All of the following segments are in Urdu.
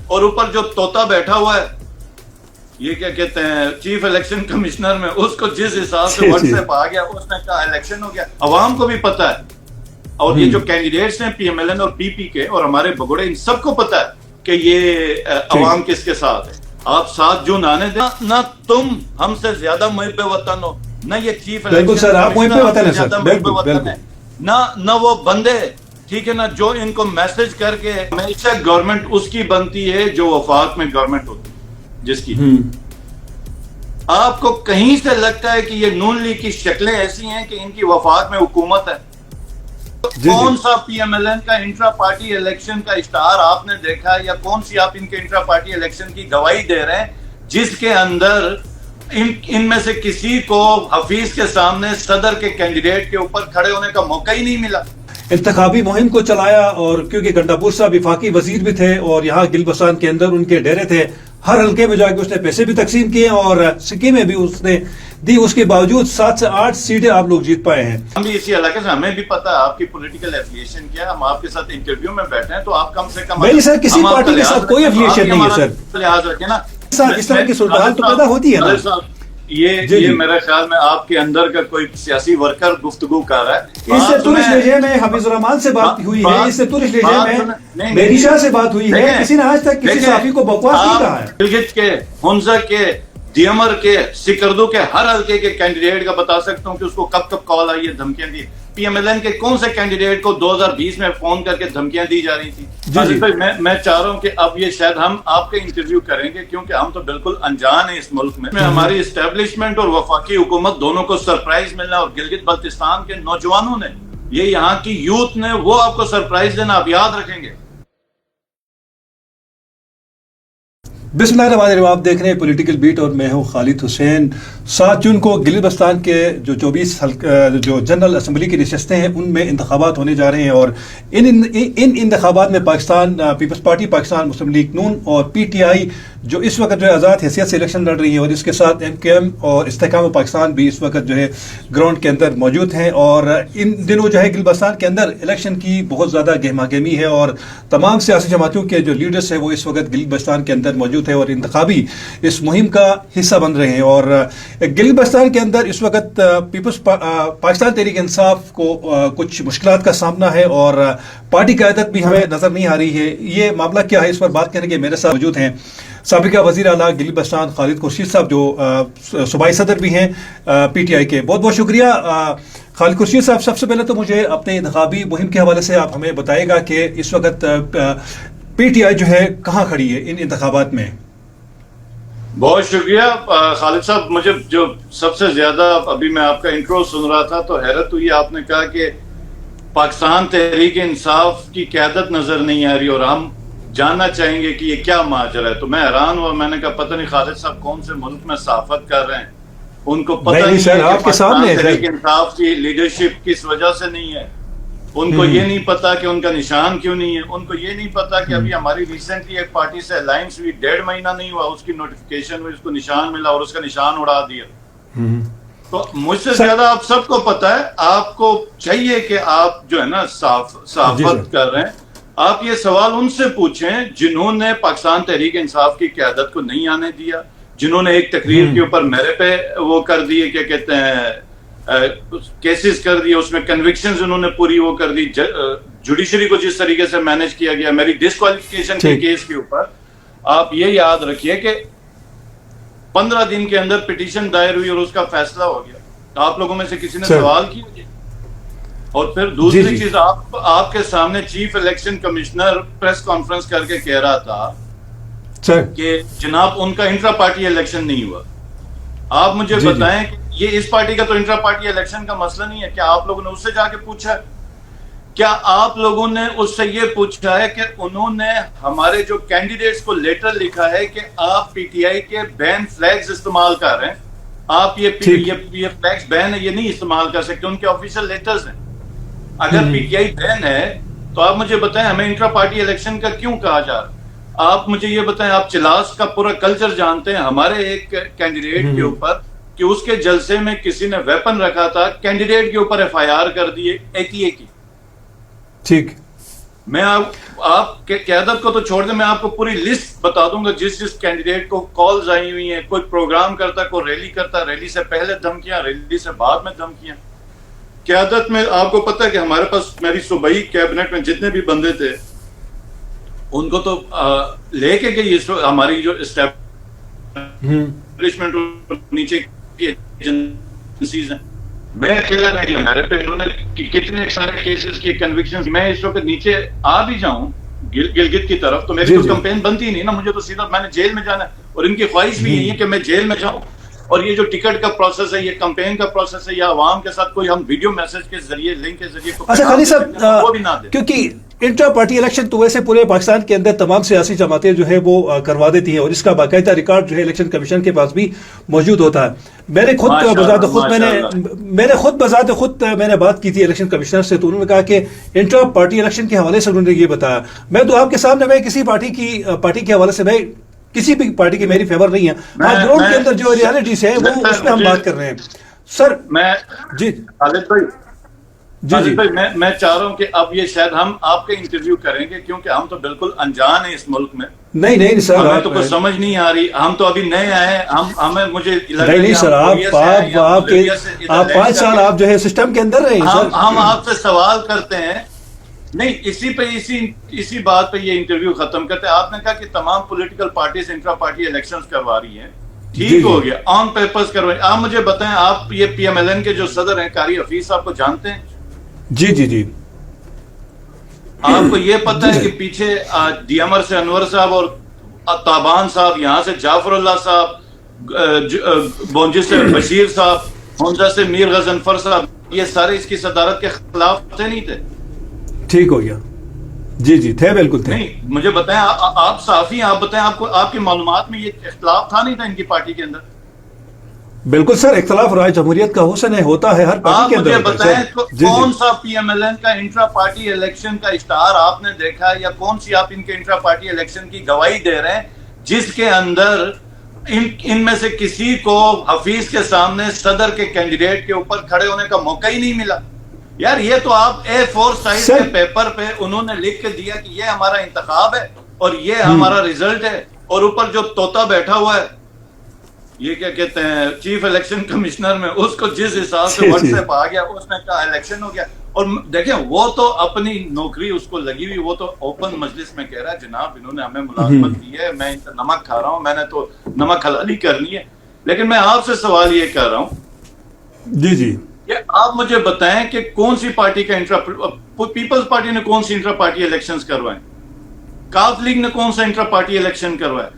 اور اوپر جو طوطا بیٹھا ہوا ہے یہ کیا کہتے ہیں چیف الیکشن کمشنر میں، اس کو جس حساب سے واٹس ایپ آ گیا اس نے کہا الیکشن ہو گیا. عوام کو بھی پتا ہے اور یہ جو کینڈیڈیٹس ہیں پی ایم ایل این اور پی پی کے اور ہمارے بگوڑے ان سب کو پتا ہے کہ یہ عوام کس کے ساتھ ہے. آپ 7 جون آنے دیں، نہ تم ہم سے زیادہ محب وطن ہو، نہ یہ چیف الیکشن ہے، نہ وہ بندے، ٹھیک ہے نا، جو ان کو میسج کر کے ہمیشہ گورنمنٹ اس کی بنتی ہے جو وفاق میں گورنمنٹ ہوتی ہے جس کی. آپ کو کہیں سے لگتا ہے کہ یہ نون لیگ کی شکلیں ایسی ہیں کہ ان کی وفاق میں حکومت ہے؟ کون سا پی ایم ایل این کا انٹرا پارٹی الیکشن کا اشتہار آپ نے دیکھا ہے، یا کون سی آپ ان کے انٹرا پارٹی الیکشن کی گواہی دے رہے ہیں جس کے اندر ان میں سے کسی کو حفیظ کے سامنے صدر کے کینڈیڈیٹ کے اوپر کھڑے ہونے کا موقع ہی نہیں ملا؟ انتخابی مہم کو چلایا، اور کیونکہ گنڈاپور صاحب وفاقی وزیر بھی تھے اور یہاں گل بستان کے اندر ان کے ڈیرے تھے، ہر حلقے میں جا کے اس نے پیسے بھی تقسیم کیے اور سکیمیں بھی اس نے دی. اس کے باوجود 7 سے 8 سیٹیں آپ لوگ جیت پائے ہیں. ہم بھی اسی علاقے سے، ہمیں بھی پتا ہے آپ کی پولیٹیکل ایفیلیشن کیا ہے. ہم آپ کے ساتھ انٹرویو میں بیٹھے ہیں تو آپ کم سے کم نہیں سر، کسی پارٹی کے ساتھ کوئی ایفیلیشن نہیں ہے سر. لحاظ رکھیں نا، اس طرح کی صورتحال تو پیدا ہوتی ہے نا. یہ میرے خیال میں آپ کے اندر کا کوئی سیاسی ورکر گفتگو کر رہا ہے. اس سے ترش لہجے میں حفیظ الرحمان سے بات ہوئی ہے، اس سے ترش لہجے میں میری شاہ سے بات ہوئی ہے. کسی نے آج تک کسی صحافی کو بکواس نہیں کہا ہے. گلگت کے، ہنزا کے، دیمر کے، سکردو کے ہر حلقے کے کینڈیڈیٹ کا بتا سکتا ہوں کہ اس کو کب کب کال آئی ہے، دھمکیاں دی. پی ایم ایل این کے کون سے کینڈیڈیٹ کو 2020 میں فون کر کے دھمکیاں دی جا رہی تھی؟ میں چاہ رہا ہوں کہ اب یہ شاید ہم آپ کے انٹرویو کریں گے، کیونکہ ہم تو بالکل انجان ہیں اس ملک میں. ہماری اسٹیبلشمنٹ اور وفاقی حکومت دونوں کو سرپرائز ملنا، اور گلگت بلتستان کے نوجوانوں نے، یہ یہاں کی یوتھ نے، وہ آپ کو سرپرائز دینا آپ یاد رکھیں گے. بسم اللہ الرحمن الرحیم. آپ دیکھ رہے ہیں پولیٹیکل بیٹ اور میں ہوں خالد حسین. 7 جون کو گلگت بلتستان کے جو 24 جو جنرل اسمبلی کی نشستیں ہیں ان میں انتخابات ہونے جا رہے ہیں، اور ان انتخابات میں پاکستان پیپلز پارٹی، پاکستان مسلم لیگ نون اور پی ٹی آئی جو اس وقت جو ہے آزاد حیثیت سے الیکشن لڑ رہی ہیں، اور اس کے ساتھ ایم کیو ایم اور استحکام پاکستان بھی اس وقت جو ہے گراؤنڈ کے اندر موجود ہیں. اور ان دنوں جو ہے گلگت بلتستان کے اندر الیکشن کی بہت زیادہ گہما گہمی ہے، اور تمام سیاسی جماعتوں کے جو لیڈرز ہیں وہ اس وقت گلگت بلتستان کے اندر موجود ہے اور انتخابی اس مہم کا حصہ بن رہے ہیں. اور گلگت بلتستان کے اندر اس وقت پیپلز پاکستان تحریک انصاف کو کچھ مشکلات کا سامنا ہے، اور پارٹی قیادت بھی ہمیں نظر نہیں آ رہی ہے. یہ معاملہ کیا ہے، اس پر بات کرنے کے میرے ساتھ موجود ہیں سابقہ وزیر اعلیٰ گلگت بلتستان خالد خورشید صاحب، جو صوبائی صدر بھی ہیں پی ٹی آئی کے. بہت بہت شکریہ خالد خورشید صاحب. سب سے پہلے تو مجھے اپنے انتخابی مہم کے حوالے سے آپ ہمیں بتائے گا کہ اس وقت پی ٹی آئی جو ہے کہاں کھڑی ہے ان انتخابات میں. بہت شکریہ خالد صاحب. مجھے جو سب سے زیادہ، ابھی میں آپ کا انٹرو سن رہا تھا تو حیرت ہوئی، آپ نے کہا کہ پاکستان تحریک انصاف کی قیادت نظر نہیں آ رہی اور ہم جاننا چاہیں گے کہ یہ کیا ماجرا ہے. تو میں حیران ہوا، میں نے کہا پتہ نہیں خالد صاحب کون سے ملک میں صحافت کر رہے ہیں، ان کو پتہ نہیں ہے کہ پاکستان تحریک انصاف کی لیڈرشپ کس وجہ سے نہیں ہے. ان کو یہ نہیں پتا کہ ان کا نشان کیوں نہیں ہے. ان کو یہ نہیں پتا کہ ابھی ہماری ریسنٹلی ایک پارٹی سے الائنس ہوئی، 1.5 مہینہ نہیں ہوا، اس کی نوٹیفیکیشن ہوئی، اس کو نشان ملا اور اس کا نشان اڑا دیا. تو مجھ سے زیادہ آپ سب کو پتا ہے. آپ کو چاہیے کہ آپ جو ہے نا صحافت کر رہے ہیں، آپ یہ سوال ان سے پوچھیں جنہوں نے پاکستان تحریک انصاف کی قیادت کو نہیں آنے دیا، جنہوں نے ایک تقریر کے اوپر میرے پہ وہ کر دیے، کیا کہتے ہیں، کیسز کر دیے، اس میں کنوکشنز انہوں نے پوری وہ کر دی. جوڈیشری کو جس طریقے سے مینج کیا گیا میری ڈسکوالیفیکیشن کے کیس کے اوپر، آپ یہ یاد رکھیے کہ 15 دن کے اندر پٹیشن دائر ہوئی اور اس کا فیصلہ ہو گیا. آپ لوگوں میں سے کسی نے سوال کیا؟ اور پھر دوسری چیز، آپ کے سامنے chief election commissioner press conference کر کے کہہ رہا تھا کہ جناب ان کا انٹرا پارٹی الیکشن نہیں ہوا. آپ مجھے بتائیں کہ یہ اس پارٹی کا تو انٹرا پارٹی الیکشن کا مسئلہ نہیں ہے. کیا آپ لوگوں نے اس سے جا کے پوچھا؟ کیا آپ لوگوں نے اس سے یہ پوچھا ہے کہ انہوں نے ہمارے جو کینڈیڈیٹس کو لیٹر لکھا ہے کہ آپ پی ٹی آئی کے بین فلیگز استعمال کر رہے ہیں، آپ یہ فلیگز بین ہے، یہ نہیں استعمال کر سکتے، ان کے آفیشیل لیٹرز ہیں. اگر پی ٹی آئی بین ہے تو آپ مجھے بتائیں ہمیں انٹرا پارٹی الیکشن کا کیوں کہا جا رہا ہے؟ آپ مجھے یہ بتائیں، آپ چلاس کا پورا کلچر جانتے ہیں. ہمارے ایک کینڈیڈیٹ کے اوپر کہ اس کے جلسے میں کسی نے ویپن رکھا تھا، کینڈیڈیٹ کے اوپر ایف آئی آر کر دیے ATA کی. ٹھیک. میں آپ کے قیادت کو تو چھوڑ دیں، میں آپ کو پوری لسٹ بتا دوں گا جس کینڈیڈیٹ کو کالز آئی ہوئی ہیں، کوئی پروگرام کرتا، کوئی ریلی کرتا، ریلی سے پہلے دھمکیاں، ریلی سے بعد میں دھمکیاں. قیادت میں آپ کو پتہ ہے کہ ہمارے پاس میری صوبائی کیبنٹ میں جتنے بھی بندے تھے ان کو تو لے کے گئی ہماری جو اسٹیبلشمنٹ نیچے کی ایجنسیز ہیں. میں اکیلا نہیں ہوں، میرے پہ انہوں نے کتنے سارے کیسز کی کنوکشنز. میں اس وقت نیچے آ بھی جاؤں گلگت کی طرف تو میری تو کمپین بنتی نہیں نا، مجھے تو سیدھا میں نے جیل میں جانا ہے، اور ان کی خواہش بھی یہی ہے کہ میں جیل میں جاؤں. اور یہ جو ٹکٹ کا پروسیس ہے، یہ کمپین کا پروسیس ہے، یا عوام کے ساتھ کوئی ہم ویڈیو میسج کے ذریعے، لنک کے ذریعے اچھا خالد صاحب، وہ بھی نہ دیں. کیونکہ انٹرا پارٹی الیکشن تو ویسے پورے پاکستان کے اندر تمام سیاسی جماعتیں جو ہے وہ کروا دیتی ہیں، اور اس کا باقاعدہ ریکارڈ جو ہے الیکشن کمیشن کے پاس بھی موجود ہوتا ہے. میں نے خود بذات خود میں نے بات کی تھی الیکشن کمشنر سے، تو انہوں نے کہا کہ انٹرا پارٹی الیکشن کے حوالے سے انہوں نے یہ بتایا. میں تو آپ کے سامنے میں کسی پارٹی کے حوالے سے میں کسی بھی پارٹی کی میری فیور نہیں ہے. آج گراؤنڈ کے اندر جو ریالٹیز ہے وہ اس میں ہم بات کر رہے ہیں سر. میں جی خالد بھائی میں چاہ رہا ہوں کہ اب یہ شاید ہم آپ کا انٹرویو کریں گے، کیونکہ ہم تو بالکل انجان ہیں اس ملک میں. نہیں سر، ہمیں تو کچھ سمجھ نہیں آ رہی، ہم تو ابھی نئے آئے ہیں. مجھے نہیں سر، آپ 5 سال آپ جو ہے سسٹم کے اندر رہے ہیں سر. ہم آپ سے سوال کرتے ہیں. نہیں، اسی بات پہ یہ انٹرویو ختم کرتے ہیں. آپ نے کہا کہ تمام political parties intra party elections کروا رہی ہیں، ٹھیک ہو گیا، آن پیپرز کروائی. آپ مجھے بتائیں، آپ یہ پی ایم ایل این کے جو صدر ہیں قاری حفیظ صاحب کو جانتے ہیں؟ جی آپ کو یہ پتہ ہے کہ پیچھے ڈیمر سے انور صاحب اور تابان صاحب، یہاں سے جعفر اللہ صاحب، بونجی سے بشیر صاحب، ہونزا سے میر غضنفر صاحب، یہ سارے اس کی صدارت کے خلاف تھے نہیں تھے؟ ٹھیک ہو گیا. جی تھے، بالکل تھے. نہیں، مجھے بتائیں، آپ صحافی، آپ بتائیں، آپ کی معلومات میں یہ اختلاف تھا نہیں تھا ان کی پارٹی کے اندر؟ بالکل سر، اختلاف رائے جمہوریت کا حسن ہے، ہوتا ہے ہر پارٹی کے اندر. آپ مجھے بتائیں کون سا پی ایم ایل این کا انٹرا پارٹی الیکشن کا اشتہار آپ نے دیکھا ہے، یا کون سی آپ ان کے انٹرا پارٹی الیکشن کی گواہی دے رہے ہیں جس کے اندر ان میں سے کسی کو حفیظ کے سامنے صدر کے کینڈیڈیٹ کے اوپر کھڑے ہونے کا موقع ہی نہیں ملا؟ یار یہ تو آپ A4 سائز کے پیپر پہ انہوں نے لکھ کے دیا کہ یہ ہمارا انتخاب ہے اور یہ ہمارا ریزلٹ ہے، اور اوپر جو طوطا بیٹھا ہوا ہے، یہ کیا کہتے ہیں، چیف الیکشن کمشنر میں، اس کو جس حساب سے واٹس ایپ آ گیا، اس نے کہا الیکشن ہو گیا. اور دیکھیں وہ تو اپنی نوکری اس کو لگی ہوئی، وہ تو اوپن مجلس میں کہہ رہا ہے جناب انہوں نے ہمیں ملازمت دی ہے، میں ان سے نمک کھا رہا ہوں، میں نے تو نمک حلالی کرنی ہے. لیکن میں آپ سے سوال یہ کر رہا ہوں جی کہ آپ مجھے بتائیں کہ کون سی پارٹی کا پیپلز پارٹی نے کون سی انٹرا پارٹی الیکشنز کروائیں؟ کاف لیگ نے کون سا انٹرا پارٹی الیکشن کروائے؟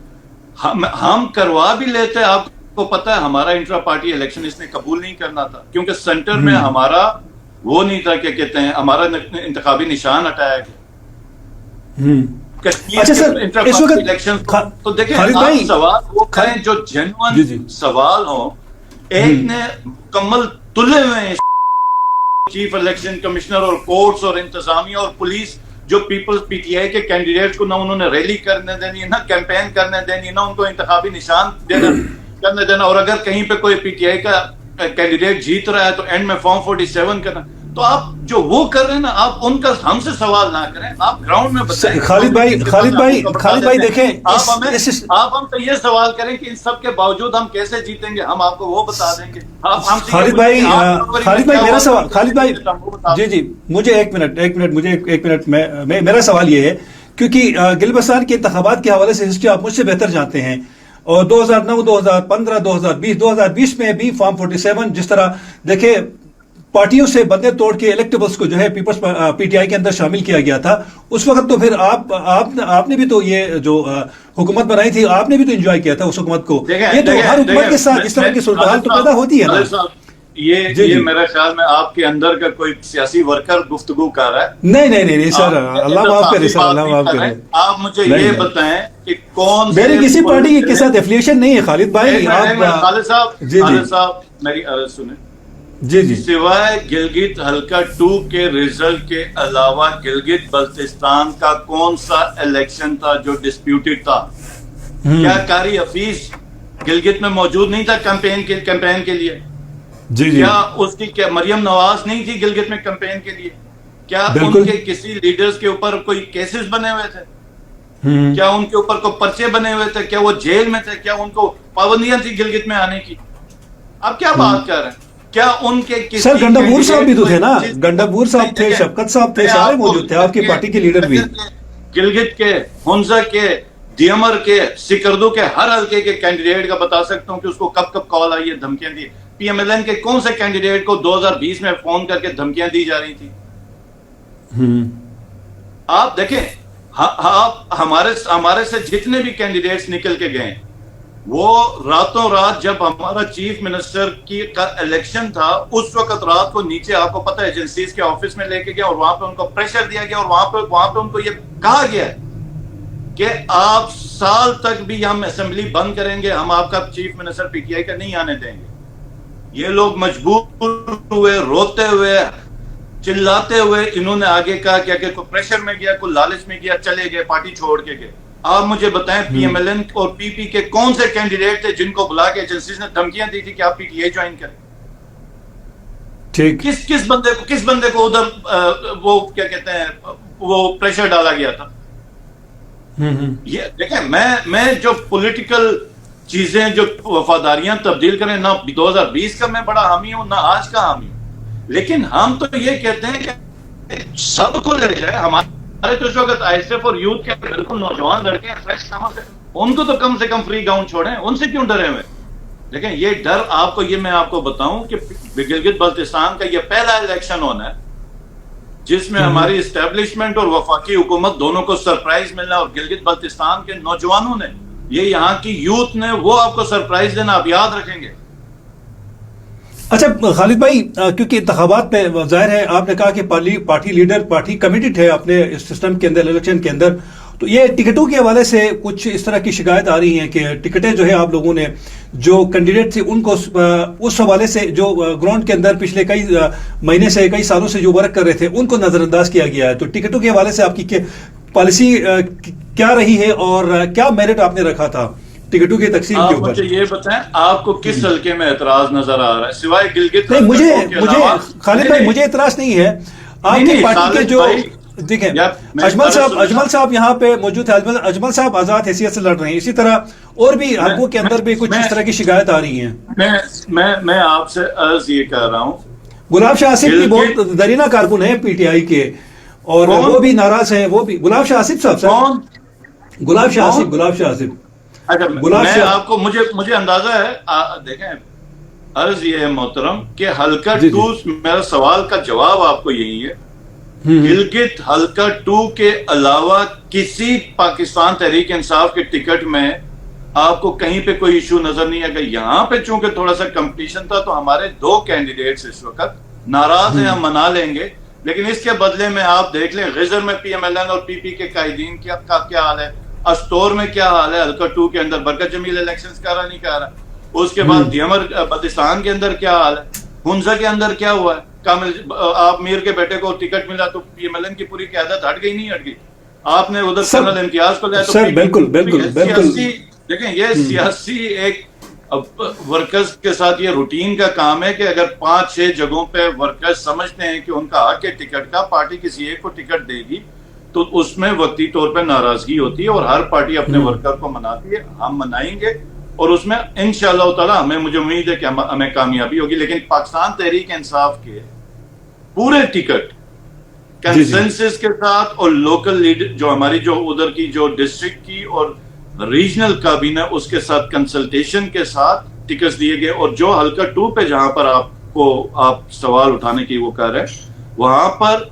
ہم کروا بھی لیتے. آپ کو پتا ہے ہمارا انٹرا پارٹی الیکشن اس نے قبول نہیں کرنا تھا، کیونکہ سینٹر میں ہمارا وہ نہیں تھا، کیا کہتے ہیں، ہمارا انتخابی نشان ہٹایا گیا. اچھا سر، اس وقت تو دیکھیں آپ سوال وہ کریں جو جینوئن سوال ہوں. ایک نے مکمل تلے ہوئے ہیں چیف الیکشن کمشنر اور کورٹس اور انتظامیہ اور پولیس، جو پیپلز پی ٹی آئی کے کینڈیڈیٹس کو نہ انہوں نے ریلی کرنے دینی، نہ کیمپین کرنے دینی، نہ ان کو انتخابی نشان کرنے دینا. اور اگر کہیں پہ کوئی پی ٹی آئی کا کینڈیڈیٹ جیت رہا ہے تو اینڈ میں فارم 47 کرنا. تو آپ جو وہ کر رہے ہیں نا، آپ ان کا ہم سے سوال نہ کریں، آپ گراؤنڈ میں بتائیں. خالد بھائی دیکھیں، آپ ہم سے یہ سوال کریں کہ ان سب کے باوجود ہم کیسے جیتیں گے، ہم آپ کو وہ بتا دیں گے. خالد بھائی میرا سوال، خالد بھائی جی مجھے ایک منٹ میرا سوال یہ ہے، کیونکہ گلبستان کے انتخابات کے حوالے سے ہسٹری آپ مجھ سے بہتر جانتے ہیں، اور 2009 2015 2020 میں بھی فارم 47 جس طرح دیکھیں پارٹیوں سے بندے توڑ کے الیکٹیبلز کو جو ہے پیپلز پی ٹی آئی کے اندر شامل کیا گیا تھا. اس وقت تو پھر آپ نے بھی تو یہ جو حکومت بنائی تھی، آپ نے بھی تو انجوائے کیا تھا اس حکومت کو. یہ تو ہر حکومت کے ساتھ اس طرح کی صورتحال تو پیدا ہوتی ہے نا. یہ میرا خیال میں آپ کے اندر کا کوئی سیاسی ورکر گفتگو کر رہا ہے. نہیں سر، اللہ معاف کرے سر، اللہ معاف کرے. آپ مجھے یہ بتائیں کہ کون میری کسی پارٹی کے ساتھ ایفیلیشن نہیں ہے خالد بھائی. خالد صاحب میری عرض سنیں. جی سوائے گلگت حلقہ 2 کے ریزلٹ کے علاوہ گلگت بلتستان کا کون سا الیکشن تھا جو ڈسپیوٹڈ تھا؟ کیا قاری حفیظ گلگت میں موجود نہیں تھا کیمپین کے لیے؟ جی کیا اس کی مریم نواز نہیں تھی گلگت میں کیمپین کے لیے؟ کیا ان کے کسی لیڈرز کے اوپر کوئی کیسز بنے ہوئے تھے؟ کیا ان کے اوپر کوئی پرچے بنے ہوئے تھے؟ کیا وہ جیل میں تھے؟ کیا ان کو پابندیاں تھی گلگت میں آنے کی؟ آپ کیا بات کر رہے ہیں؟ کیا ان کے کسی سر گنڈاپور صاحب بھی تو تھے نا، گنڈاپور صاحب تھے، شفقت صاحب تھے، سارے موجود تھے، آپ کی پارٹی کے لیڈر بھی. گلگت کے، ہنزا کے، دیمر کے، سکردو کے ہر حلقے کے کینڈیڈیٹ کا بتا سکتا ہوں کہ اس کو کب کب کال آئی ہے، دھمکیاں دی. پی ایم ایل این کے کون سے کینڈیڈیٹ کو 2020 میں فون کر کے دھمکیاں دی جا رہی تھی؟ آپ دیکھیں، ہمارے سے جتنے بھی کینڈیڈیٹس نکل کے گئے، وہ راتوں رات جب ہمارا چیف منسٹر کا الیکشن تھا اس وقت رات کو نیچے آپ کو پتہ ہے ایجنسیز کے آفس میں لے کے گیا اور وہاں پہ ان کو پریشر دیا گیا اور وہاں پہ ان کو یہ کہا گیا کہ آپ سال تک بھی ہم اسمبلی بند کریں گے، ہم آپ کا chief minister P T I کا نہیں آنے دیں گے. یہ لوگ مجبور ہوئے، روتے ہوئے، چلاتے ہوئے، انہوں نے آگے کہا کہ اگر کوئی پریشر میں گیا، کوئی لالچ میں گیا، چلے گئے، پارٹی چھوڑ کے گئے. آپ مجھے بتائیں پی ایم ایل این اور پی پی کے کون سے کینڈیڈیٹ تھے جن کو بلا کے ایجنسیز نے دھمکیاں دی تھی کہ آپ پی ٹی آئی جوائن کریں؟ کس بندے کو ادھر وہ کیا کہتے ہیں وہ پریشر ڈالا گیا تھا؟ یہ دیکھیں، میں جو پولیٹیکل چیزیں جو وفاداریاں تبدیل کریں، نہ 2020 کا میں بڑا حامی ہوں، نہ آج کا حامی ہوں، لیکن ہم تو یہ کہتے ہیں کہ سب کو لے جائے. ہمارے تو اس وقت آئی ایس ایف اور یوتھ کے بالکل نوجوان لڑکے ہیں، فریش کاموں سے، ان کو تو کم سے کم فری گراؤنڈ چھوڑیں، ان سے کیوں ڈرے ہوئے؟ لیکن یہ ڈر آپ کو، یہ میں آپ کو بتاؤں کہ گلگت بلتستان کا یہ پہلا الیکشن ہونا ہے جس میں ہماری اسٹیبلشمنٹ اور وفاقی حکومت دونوں کو سرپرائز ملنا، اور گلگت بلتستان کے نوجوانوں نے، یہ یہاں کی یوتھ نے، وہ آپ کو سرپرائز دینا آپ یاد رکھیں گے. اچھا خالد بھائی، کیونکہ انتخابات پہ ظاہر ہے آپ نے کہا کہ پارٹی لیڈر پارٹی کمیٹڈ ہے اپنے اس سسٹم کے اندر، الیکشن کے اندر، تو یہ ٹکٹوں کے حوالے سے کچھ اس طرح کی شکایت آ رہی ہیں کہ ٹکٹیں جو ہے آپ لوگوں نے جو کینڈیڈیٹ تھے ان کو اس حوالے سے جو گراؤنڈ کے اندر پچھلے کئی مہینے سے، کئی سالوں سے جو ورک کر رہے تھے ان کو نظر انداز کیا گیا ہے. تو ٹکٹوں کے حوالے سے آپ کی پالیسی کیا رہی ہے اور کیا میرٹ آپ نے رکھا تھا ٹکٹوں کی تقسیم کے اوپر؟ مجھے یہ بتائیں آپ کو کس حلقے میں اعتراض نظر آ رہا ہے سوائے گلگت؟ نہیں، مجھے خالد بھائی مجھے اعتراض نہیں ہے. آپ کی پارٹی کے جو دیکھیں اجمل صاحب یہاں پہ موجود ہے، اجمل صاحب آزاد حیثیت سے لڑ رہے ہیں، اسی طرح اور بھی حلقوں کے اندر بھی کچھ اس طرح کی شکایت آ رہی ہیں. میں آپ سے عرض یہ کہہ رہا ہوں، گلاب شاہ آصف بھی بہت درینہ کارکن ہیں پی ٹی آئی کے اور وہ بھی ناراض ہیں. وہ بھی گلاب شاہ آصف صاحب، گلاب شاہ آصف. میں آپ کو، مجھے اندازہ ہے، دیکھیں عرض یہ ہے محترم کہ حلقہ 2، میرا سوال کا جواب آپ کو یہی ہے، گلگت حلقہ 2 کے علاوہ کسی پاکستان تحریک انصاف کے ٹکٹ میں آپ کو کہیں پہ کوئی ایشو نظر نہیں آئے گا. یہاں پہ چونکہ تھوڑا سا کمپٹیشن تھا تو ہمارے 2 کینڈیڈیٹس اس وقت ناراض ہیں، ہم منا لیں گے، لیکن اس کے بدلے میں آپ دیکھ لیں غزر میں پی ایم ایل این اور پی پی کے قائدین کا کیا حال ہے، استور میں کیا حال ہے، حلقہ 2 کے اندر برکت جمیل الیکشنز کر رہا نہیں کر رہا، اس کے بعد دیمر بلتستان کے اندر کیا حال ہے، ہنزا کے اندر کیا ہوا ہے. کامل آپ میر کے بیٹے کو ٹکٹ ملا تو پی ایم ایل این کی پوری قیادت ہٹ گئی، نہیں ہٹ گئی. آپ نے ادھر کرنل امتیاز کو لیا تو بالکل دیکھیں یہ سیاسی ایک ورکرز کے ساتھ یہ روٹین کا کام ہے کہ اگر 5-6 جگہوں پہ ورکرز سمجھتے ہیں کہ ان کا حق ہے ٹکٹ کا، پارٹی کسی ایک کو ٹکٹ دے گی تو اس میں وقتی طور پہ ناراضگی ہوتی ہے اور ہر پارٹی اپنے ورکر کو مناتی ہے. ہم منائیں گے اور اس میں انشاءاللہ تعالی مجھے امید ہے کہ ہمیں کامیابی ہوگی. لیکن پاکستان تحریک انصاف کے پورے ٹکٹ کنسنسس کے ساتھ اور لوکل لیڈر جو ہماری جو ادھر کی جو ڈسٹرکٹ کی اور ریجنل کابینہ اس کے ساتھ کنسلٹیشن کے ساتھ ٹکٹس دیے گئے. اور جو حلقہ 2 پہ جہاں پر آپ سوال اٹھانے کی وہ کر رہے ہیں، وہاں پر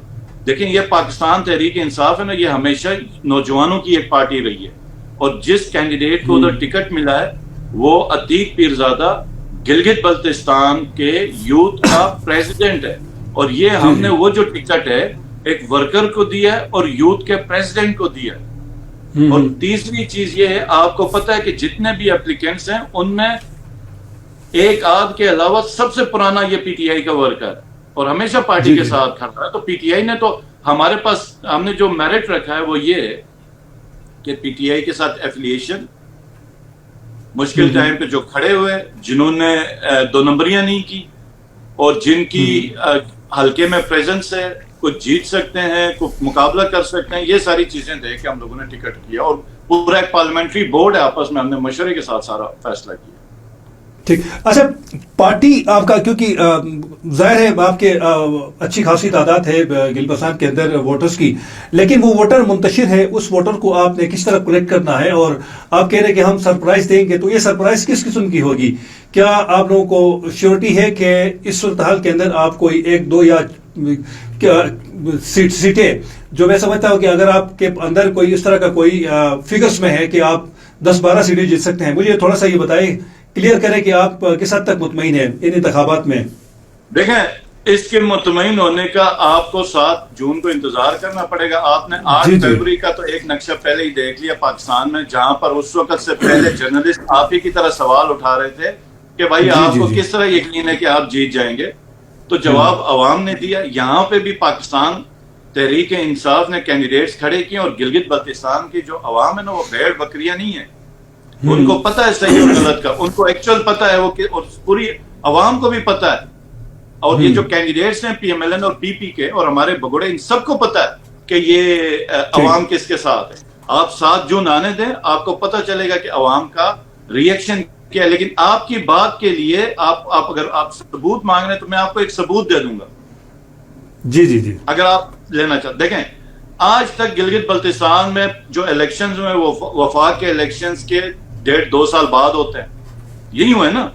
دیکھیں یہ پاکستان تحریک انصاف ہے نا، یہ ہمیشہ نوجوانوں کی ایک پارٹی رہی ہے اور جس کینڈیڈیٹ کو ادھر ٹکٹ ملا ہے وہ عتیق پیرزادہ گلگت بلتستان کے یوتھ کا پریزیڈنٹ ہے. اور یہ ہم نے وہ جو ٹکٹ ہے ایک ورکر کو دیا ہے اور یوتھ کے پریزیڈنٹ کو دیا ہے. اور تیسری چیز یہ ہے، آپ کو پتہ ہے کہ جتنے بھی اپلیکینٹس ہیں ان میں ایک آدھ کے علاوہ سب سے پرانا یہ پی ٹی آئی کا ورکر ہے اور ہمیشہ پارٹی کے ساتھ کھڑا ہے. تو پی ٹی آئی نے تو ہمارے پاس، ہم نے جو میرٹ رکھا ہے وہ یہ ہے کہ پی ٹی آئی کے ساتھ ایفیلیشن، مشکل ٹائم پہ جو کھڑے ہوئے، جنہوں نے 2 نمبریاں نہیں کی اور جن کی حلقے میں پریزنس ہے، کچھ جیت سکتے ہیں, کچھ مقابلہ کر سکتے ہیں, یہ ساری چیزیں دیکھ کے ہم لوگوں نے ٹکٹ کیا, اور پورا ایک پارلیمنٹری بورڈ ہے, آپس میں ہم نے مشورے کے ساتھ سارا فیصلہ کیا. ٹھیک. اچھا, پارٹی آپ کا, کیونکہ ظاہر ہے آپ کے اچھی خاصی تعداد ہے گل بلتستان کے اندر ووٹرز کی, لیکن وہ ووٹر منتشر ہے, اس ووٹر کو آپ نے کس طرح کلیکٹ کرنا ہے, اور آپ کہہ رہے ہیں کہ ہم سرپرائز دیں گے, تو یہ سرپرائز کس قسم کی ہوگی؟ کیا آپ لوگوں کو شیورٹی ہے کہ اس صورتحال کے اندر آپ کوئی 1 2 یا سیٹیں, جو میں سمجھتا ہوں کہ اگر آپ کے اندر کوئی اس طرح کا کوئی فگرز میں ہے کہ آپ 10-12 سیٹیں جیت سکتے ہیں, مجھے تھوڑا سا یہ بتائیں, کلیئر کریں کہ آپ کس حد تک مطمئن ہیں ان انتخابات میں؟ دیکھیں, اس کے مطمئن ہونے کا آپ کو 7 جون کو انتظار کرنا پڑے گا. آپ نے 8 فروری کا تو ایک نقشہ پہلے ہی دیکھ لیا پاکستان میں, جہاں پر اس وقت سے پہلے جرنلسٹ آپ ہی کی طرح سوال اٹھا رہے تھے کہ بھائی آپ کو کس طرح یقین ہے کہ آپ جیت جائیں گے, تو جواب عوام نے دیا. یہاں پہ بھی پاکستان تحریک انصاف نے کینڈیڈیٹس کھڑے کیے, اور گلگت بلتستان کی جو عوام ہے نا, وہ بھیڑ بکریاں نہیں ہیں, ان کو پتا ہے صحیح اور غلط کا, ان کو ایکچوئل پتا ہے, وہ اور پوری عوام کو بھی پتا ہے, اور یہ جو کینڈیڈیٹس ہیں پی ایم ایل این اور پی پی کے اور ہمارے بگوڑے, ان سب کو پتا ہے کہ یہ عوام کس کے ساتھ ہے. آپ 7 جون آنے دیں, آپ کو پتا چلے گا کہ عوام کا ریئیکشن کیا ہے. لیکن آپ کی بات کے لیے آپ اگر آپ ثبوت مانگ رہے ہیں تو میں آپ کو ایک ثبوت دے دوں گا. جی اگر آپ لینا چاہتے, دیکھیں آج تک گلگت بلتستان میں جو الیکشنز میں وفاق کے الیکشنز کے 1.5-2 سال بعد ہوتے ہیں, یہی ہوئے نا.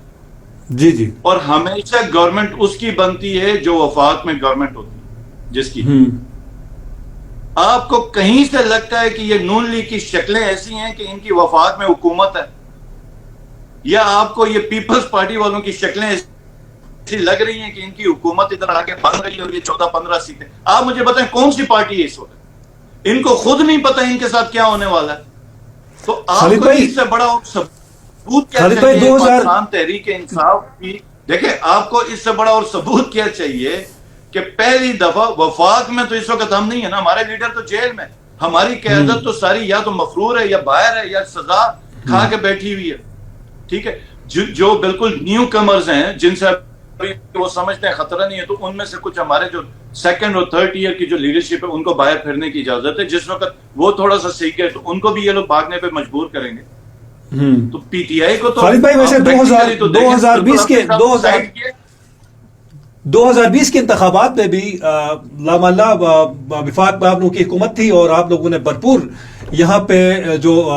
جی. اور ہمیشہ گورنمنٹ اس کی بنتی ہے جو وفاق میں گورنمنٹ ہوتی ہے, جس کی آپ کو کہیں سے لگتا ہے کہ یہ نون لیگ کی شکلیں ایسی ہیں کہ ان کی وفاق میں حکومت ہے, یا آپ کو یہ پیپلز پارٹی والوں کی شکلیں ایسی لگ رہی ہیں کہ ان کی حکومت ادھر آگے بن رہی ہے اور یہ 14-15 سیٹیں؟ آپ مجھے بتائیں کون سی پارٹی ہے اس وقت؟ ان کو خود نہیں پتا ان کے ساتھ کیا ہونے والا ہے. تو آپ کو اس سے بڑا ثبوت کیا چاہیے پاکستان تحریک انصاف کی؟ دیکھیں, آپ کو اس سے بڑا اور ثبوت کیا چاہیے کہ پہلی دفعہ وفاق میں تو اس وقت ہم نہیں ہے نا, ہمارے لیڈر تو جیل میں, ہماری قیادت تو ساری یا تو مفرور ہے یا باہر ہے یا سزا کھا کے بیٹھی ہوئی ہے. ٹھیک ہے, جو بالکل نیو کمرز ہیں جن سے وہ سمجھتے ہیں خطرہ نہیں ہے, تو ان میں سے کچھ ہمارے جو 2nd اور 3rd ایئر کی جو لیڈرشپ ہے ان کو باہر پھرنے کی اجازت ہے. جس وقت وہ تھوڑا سا سیکھ گئے تو ان کو بھی یہ لوگ بھاگنے پہ مجبور کریں گے. تو پی ٹی آئی کو تو خالد بھائی ویسے 2020 کے انتخابات میں بھی لاماللہ وفاق میں آپ لوگوں کی حکومت تھی, اور آپ لوگوں نے بھرپور یہاں پہ جو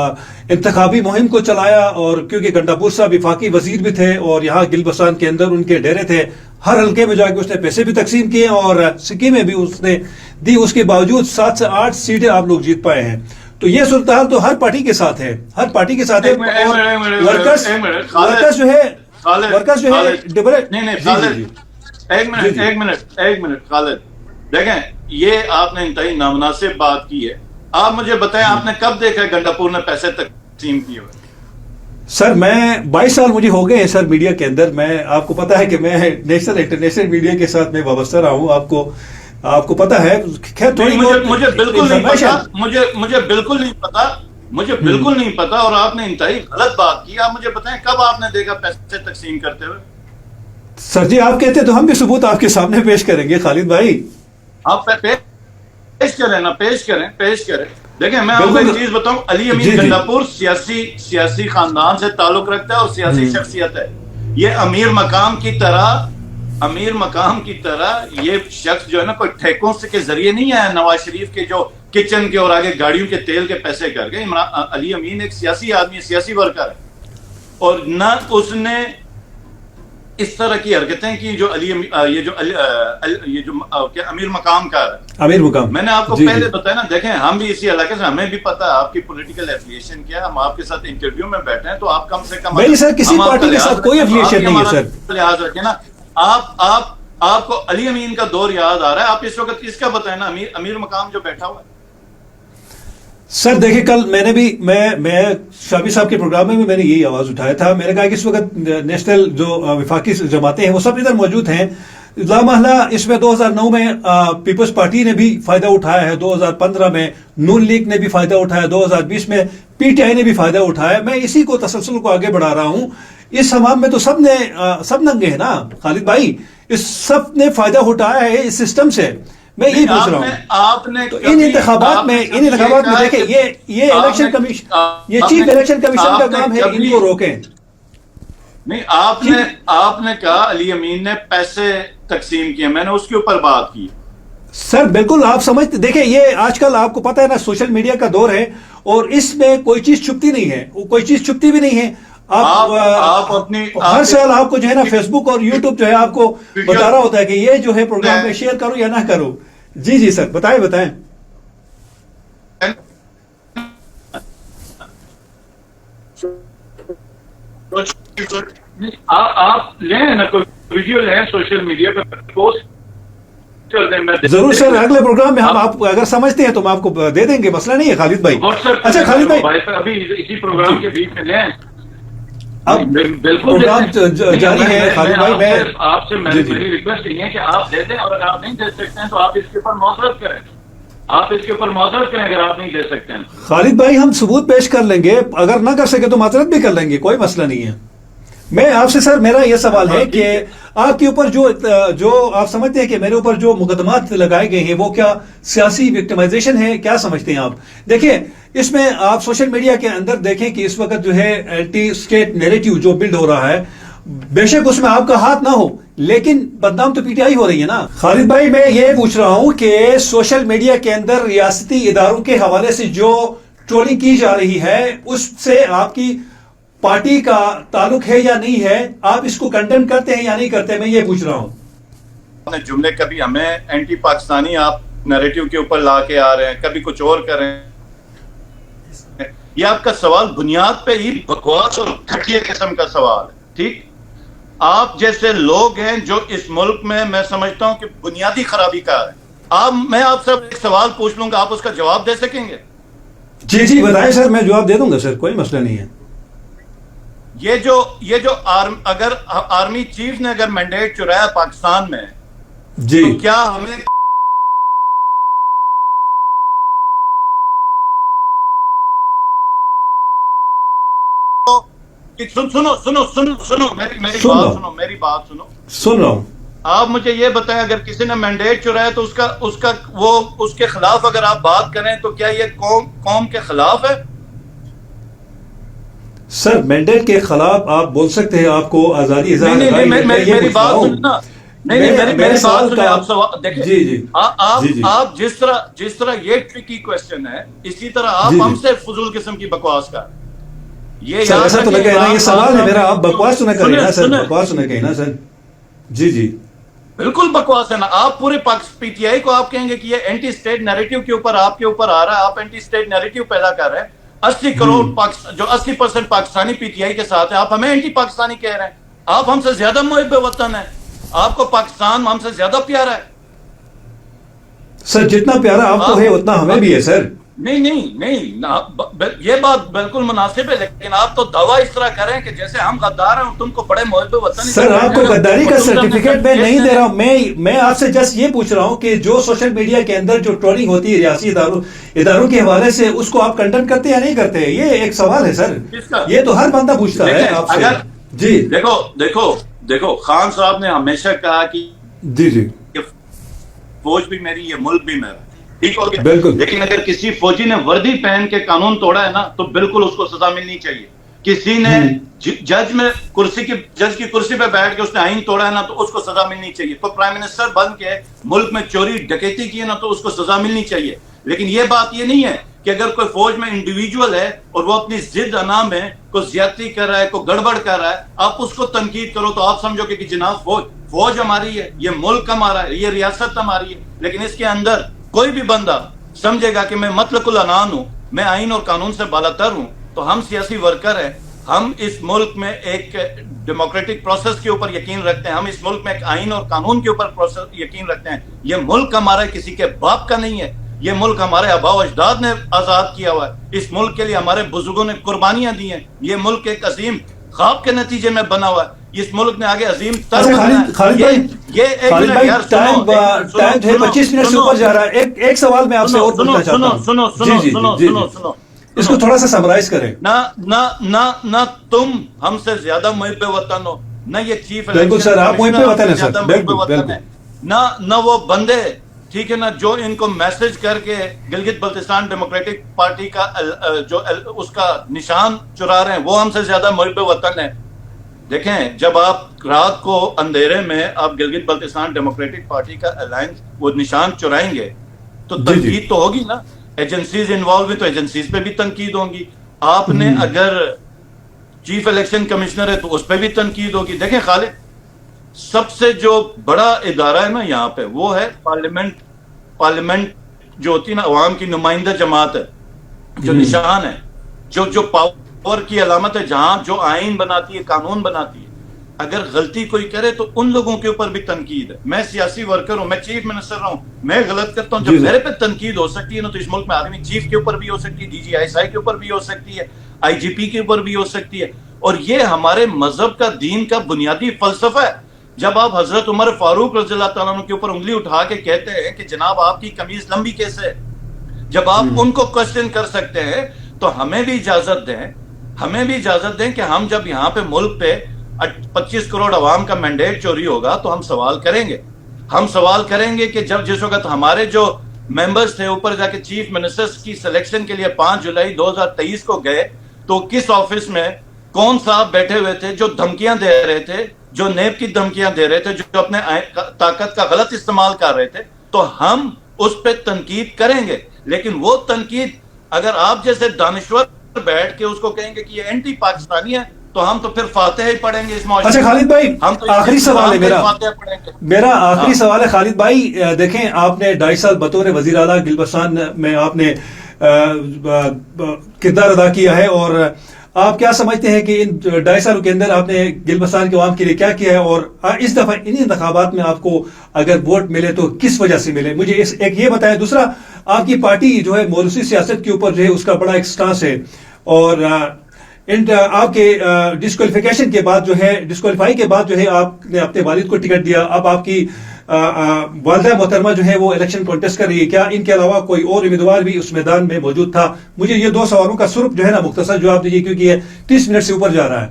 انتخابی مہم کو چلایا, اور کیونکہ گنڈاپور صاحب وفاقی وزیر بھی تھے اور یہاں گل بلتستان کے اندر ان کے ڈیرے تھے, ہر حلقے میں جا کے اس نے پیسے بھی تقسیم کیے اور سکیمیں بھی اس نے دی. اس کے باوجود 7 سے 8 سیٹیں آپ لوگ جیت پائے ہیں. تو یہ صورتحال تو ہر پارٹی کے ساتھ ہے, ہر پارٹی کے ساتھ ہے. ورکرز جو ہے ایک منٹ خالد, دیکھیں یہ آپ نے انتہائی نامناسب بات کی ہے. آپ مجھے بتائیں آپ نے کب دیکھا گنڈاپور نے پیسے تقسیم کیے ہوئے؟ سر میں 22 سال مجھے ہو گئے ہیں سر میڈیا کے اندر. میں آپ کو پتا ہے کہ میں نیشنل انٹرنیشنل میڈیا کے ساتھ میں وابستہ رہا ہوں, آپ کو پتا ہے. خیر مجھے بالکل نہیں پتا, مجھے بالکل نہیں پتا, مجھے بالکل نہیں پتا, اور آپ نے انتہائی غلط بات کی. آپ مجھے بتائیں کب آپ نے دیکھا پیسے تقسیم کرتے ہوئے؟ سر جی آپ کہتے ہیں تو ہم بھی ثبوت آپ کے سامنے پیش کریں گے خالد بھائی. آپ پیش کریں نا, پیش کریں. دیکھیں میں آپ کو ایک چیز بتاؤں, علی امین گنڈاپور سیاسی خاندان سے تعلق رکھتا ہے اور سیاسی شخصیت ہے. یہ امیر مقام کی طرح یہ شخص جو ہے نا کوئی ٹھیکوں سے کے ذریعے نہیں آیا. نواز شریف کے جو کچن کے اور آگے گاڑیوں کے تیل کے پیسے کر گئے. علی امین ایک سیاسی آدمی, سیاسی ورکر ہے, اور نہ اس نے اس طرح کی حرکتیں کی جو امیر مقام کا ہے. امیر مقام میں نے آپ کو پہلے بتایا نا. دیکھیں ہم بھی اسی علاقے سے, ہمیں بھی پتا ہے آپ کی پولیٹیکل ایفیلیشن کیا ہے. ہم آپ کے ساتھ انٹرویو میں بیٹھے ہیں تو آپ کم سے کم نہیں سر کسی پارٹی کے ساتھ کوئی ایفیلیشن نہیں ہے سر. لحاظ رکھیں نا. آپ کو علی امین کا دور یاد آ رہا ہے. آپ اس وقت کس کا بتائیں نا, امیر مقام جو بیٹھا ہوا ہے. سر دیکھیں کل میں نے بھی میں شابی صاحب کے پروگرام میں بھی میں نے یہی آواز اٹھایا تھا. میں نے کہا کہ اس وقت نیشنل جو وفاقی جماعتیں ہیں وہ سب ادھر موجود ہیں. لامحلہ اس میں 2009 میں پیپلز پارٹی نے بھی فائدہ اٹھایا ہے, 2015 میں نون لیگ نے بھی فائدہ اٹھایا, 2020 میں پی ٹی آئی نے بھی فائدہ اٹھایا. میں اسی کو تسلسل کو آگے بڑھا رہا ہوں. اس ہمام میں تو سب ننگے ہیں نا خالد بھائی, اس سب نے فائدہ اٹھایا ہے اس سسٹم سے. میں یہی پوچھ رہا ہوں. آپ نے تو ان انتخابات میں دیکھیں یہ الیکشن کمیشن، یہ چیف الیکشن کمیشن کا کام ہے ان کو روکیں. نہیں، آپ نے کہا علی امین نے پیسے تقسیم کیے، میں نے اس کے اوپر بات کی. سر بالکل آپ سمجھتے، دیکھیں یہ آج کل آپ کو پتہ ہے نا سوشل میڈیا کا دور ہے اور اس میں کوئی چیز چھپتی نہیں ہے، کوئی چیز چھپتی بھی نہیں ہے. آپ اپنی ہر سال آپ کو جو ہے نا فیس بک اور یوٹیوب جو ہے آپ کو بتا رہا ہوتا ہے کہ یہ جو ہے پروگرام میں شیئر کروں یا نہ کروں. جی سر بتائیں. آپ لیں نا کوئی ویڈیو لیں سوشل میڈیا پہ پوسٹ کر دیں. ضرور سر، اگلے پروگرام میں ہم آپ اگر سمجھتے ہیں تو ہم آپ کو دے دیں گے، مسئلہ نہیں ہے خالد بھائی. اچھا خالد بھائی، ابھی اسی پروگرام کے بیچ میں لیں. اب پروگرام جاری ہے خالد بھائی. میں آپ سے میری ریکویسٹ یہ ہے کہ آپ دے دیں، اور اگر آپ نہیں دے سکتے ہیں تو آپ اس کے اوپر معذرت کریں. اگر آپ نہیں دے سکتے ہیں. خالد بھائی ہم ثبوت پیش کر لیں گے، اگر نہ کر سکے تو معذرت بھی کر لیں گے، کوئی مسئلہ نہیں ہے. میں آپ سے سر میرا یہ سوال ہے کہ آپ کے اوپر جو آپ سمجھتے ہیں کہ میرے اوپر جو مقدمات لگائے گئے ہیں وہ کیا سیاسی وکٹمائزیشن ہے، کیا سمجھتے ہیں آپ؟ دیکھیں اس میں آپ سوشل میڈیا کے اندر دیکھیں کہ اس وقت جو ہے اینٹی اسٹیٹ نیریٹو جو بلڈ ہو رہا ہے، بے شک اس میں آپ کا ہاتھ نہ ہو لیکن بدنام تو پی ٹی آئی ہو رہی ہے نا. خالد بھائی میں یہ پوچھ رہا ہوں کہ سوشل میڈیا کے اندر ریاستی اداروں کے حوالے سے جو ٹرولنگ کی جا رہی ہے اس سے آپ کی پارٹی کا تعلق ہے یا نہیں ہے، آپ اس کو کنڈیم کرتے ہیں یا نہیں کرتے، میں یہ پوچھ رہا ہوں. جملے کبھی ہمیں اینٹی پاکستانی آپ نیریٹو کے اوپر لا کے آ رہے ہیں، کبھی کچھ اور کر رہے ہیں. یہ آپ کا سوال بنیاد پہ ہی بکواس اور گھٹیا قسم کا سوال ہے. ٹھیک، آپ جیسے لوگ ہیں جو اس ملک میں سمجھتا ہوں کہ بنیادی خرابی کا ہے. میں آپ سے ایک سوال پوچھ لوں گا، آپ اس کا جواب دے سکیں گے؟ جی بتائیں سر، میں جواب دے دوں گا سر، کوئی مسئلہ نہیں ہے. یہ جو اگر آرمی چیف نے اگر مینڈیٹ چرایا پاکستان میں، جی تو کیا ہمیں میری بات سنو. سن رہا ہوں. آپ مجھے یہ بتائیں، اگر کسی نے مینڈیٹ چرایا تو اس کے خلاف اگر آپ بات کریں تو کیا یہ قوم کے خلاف ہے؟ سر مینڈیٹ کے خلاف آپ بول سکتے ہیں، آپ کو آزادی اظہار میری بات سننا. میری بات سنیں. آپ دیکھیں، جی آپ جس طرح یہ ٹرکی کوسچن ہے، اسی طرح آپ ہم سے فضول قسم کی بکواس کا سر ایسا تو لگا ہے نا، یہ سوال ہے میرا، آپ بکواس تو نہ کریں نا سر، بکواس تو نہ کہیں نا سر. جی بالکل بکواس ہے نا. آپ پورے پی ٹی آئی کو آپ کہیں گے کہ یہ اینٹی اسٹیٹ نیریٹو کے اوپر آپ کے اوپر آ رہا ہے، آپ اینٹی اسٹیٹ نیریٹو پیدا کر رہے ہیں. 80 کروڑ جو 80% پاکستانی پی ٹی آئی کے ساتھ ہیں، آپ ہمیں اینٹی پاکستانی کہہ رہے ہیں. آپ ہم سے زیادہ محب وطن ہیں، آپ کو پاکستان ہم سے زیادہ پیارا ہے. سر جتنا پیارا آپ کو ہے اتنا ہمیں بھی ہے سر. نہیں، یہ بات بالکل مناسب ہے، لیکن آپ تو دعویٰ اس طرح کریں کہ جیسے ہم غدار ہیں، تم کو بڑے محب وطن. سر آپ کو غداری کا سرٹیفکیٹ میں نہیں دے رہا ہوں، میں آپ سے جسٹ یہ پوچھ رہا ہوں کہ جو سوشل میڈیا کے اندر جو ٹرولنگ ہوتی ہے ریاستی اداروں کے حوالے سے، اس کو آپ کنڈیم کرتے یا نہیں کرتے؟ یہ ایک سوال ہے سر، یہ تو ہر بندہ پوچھتا ہے آپ سے. جی دیکھو خان صاحب نے ہمیشہ کہا کہ جی فوج بھی میری، یہ ملک بھی میرا. ٹھیک ہو گیا، بالکل. لیکن اگر کسی فوجی نے وردی پہن کے قانون توڑا ہے نا تو بالکل اس کو سزا ملنی چاہیے. کسی نے جج کی کرسی پہ بیٹھ کے اس نے آئین توڑا ہے نا تو اس کو سزا ملنی چاہیے. تو پرائم منسٹر بن کے ملک میں چوری ڈکیتی کی ہے نا تو اس کو سزا ملنی چاہیے. لیکن یہ بات یہ نہیں ہے کہ اگر کوئی فوج میں انڈیویجول ہے اور وہ اپنی ضد انا میں کوئی زیادتی کر رہا ہے، کوئی گڑبڑ کر رہا ہے، آپ اس کو تنقید کرو تو آپ سمجھو کہ جناب فوج ہماری ہے، یہ ملک ہمارا ہے، یہ ریاست ہماری ہے. لیکن اس کے اندر کوئی بھی بندہ سمجھے گا کہ میں مطلق العنان ہوں، میں آئین اور قانون سے بالاتر ہوں، تو ہم سیاسی ورکر ہیں. ہم اس ملک میں ایک ڈیموکریٹک پروسیس کے اوپر یقین رکھتے ہیں، ہم اس ملک میں ایک آئین اور قانون کے اوپر یقین رکھتے ہیں. یہ ملک ہمارا کسی کے باپ کا نہیں ہے، یہ ملک ہمارے آباء و اجداد نے آزاد کیا ہوا ہے. اس ملک کے لیے ہمارے بزرگوں نے قربانیاں دی ہیں. یہ ملک ایک عظیم خواب کے نتیجے میں بنا ہوا ہے. اس ملک نے آگے عظیم تر خالد بھائی ٹائم جو ہے 25 منٹ سے اوپر جا رہا ہے. ایک سوال میں آپ سے اور پوچھنا چاہتا ہوں، اس کو تھوڑا سا سمرائز کریں. نہ تم ہم سے زیادہ محب وطن ہو، نہ یہ چیف بالکل سر آپ محب وطن ہیں سر، بالکل نہ وہ بندے ٹھیک ہے نا, جو ان کو میسج کر کے گلگت بلتستان ڈیموکریٹک پارٹی کا جو اس کا نشان چرا رہے ہیں, وہ ہم سے زیادہ محب وطن ہے. دیکھیں, جب آپ رات کو اندھیرے میں آپ گلگت بلتستان ڈیموکریٹک پارٹی کا الائنس وہ نشان چرائیں گے تو تنقید تو ہوگی نا. ایجنسیز انوالو ہوئی تو ایجنسیز پہ بھی تنقید ہوگی. آپ نے اگر چیف الیکشن کمشنر ہے تو اس پہ بھی تنقید ہوگی. دیکھیں خالد, سب سے جو بڑا ادارہ ہے نا یہاں پہ وہ ہے پارلیمنٹ جو ہوتی ہے نا, عوام کی نمائندہ جماعت ہے, جو نشان ہے, جو پاور کی علامت ہے, جہاں جو آئین بناتی ہے, قانون بناتی ہے. اگر غلطی کوئی کرے تو ان لوگوں کے اوپر بھی تنقید ہے. میں سیاسی ورکر ہوں, میں چیف منسٹر رہا ہوں, میں غلط کرتا ہوں, جب میرے پہ تنقید ہو سکتی ہے نا, تو اس ملک میں آرمی چیف کے اوپر بھی ہو سکتی ہے, ڈی جی ISI کے اوپر بھی ہو سکتی ہے, IGP کے اوپر بھی ہو سکتی ہے. اور یہ ہمارے مذہب کا, دین کا بنیادی فلسفہ ہے. جب آپ حضرت عمر فاروق رضی اللہ تعالیٰ عنہ کے اوپر انگلی اٹھا کے کہتے ہیں کہ جناب آپ کی قمیض لمبی کیسے ہے, جب آپ ان کو کوسچن کر سکتے ہیں تو ہمیں بھی اجازت دیں کہ ہم جب یہاں پہ ملک پہ 25 کروڑ عوام کا مینڈیٹ چوری ہوگا تو ہم سوال کریں گے کہ جس وقت ہمارے جو ممبرز تھے اوپر جا کے چیف منسٹرز کی سلیکشن کے لیے 5 جولائی 2023 کو گئے, تو کس آفس میں کون صاحب بیٹھے ہوئے تھے جو دھمکیاں دے رہے تھے, جو نیب کی دھمکیاں دے رہے تھے, جو اپنے طاقت کا غلط استعمال کر رہے تھے. تو ہم اس پہ تنقید کریں گے, لیکن وہ تنقید اگر آپ جیسے دانشور بیٹھ کے اس کو کہیں گے کہ یہ اینٹی پاکستانی ہے, تو ہم تو پھر فاتحہ ہی پڑھیں گے اس معاشرے. اچھا خالد بھائی, آخری سوال ہے میرا آخری سوال ہے خالد بھائی. دیکھیں, آپ نے 2.5 سال بطور وزیر اعلیٰ گلبستان میں آپ نے کردار ادا کیا ہے, اور آپ کیا سمجھتے ہیں کہ ان 2.5 سالوں کے اندر آپ نے گلبستان کے عوام کے لیے کیا کیا ہے, اور اس دفعہ ان انتخابات میں آپ کو اگر ووٹ ملے تو کس وجہ سے ملے, مجھے ایک یہ بتائیں. دوسرا, آپ کی پارٹی جو ہے موروثی سیاست کے اوپر جو ہے اس کا بڑا ایک سٹانس ہے, اور آپ کے ڈسکوالیفیکیشن کے بعد جو ہے, ڈسکوالیفائی کے بعد جو ہے آپ نے اپنے والد کو ٹکٹ دیا, اب آپ کی والدہ محترمہ جو ہے وہ الیکشن کانٹیسٹ کر رہی ہے. کیا ان کے علاوہ کوئی اور امیدوار بھی اس میدان میں موجود تھا؟ مجھے یہ 2 سوالوں کا صرف جو ہے نا مختصر جواب دیجیے, کیونکہ یہ 30 منٹ سے اوپر جا رہا ہے.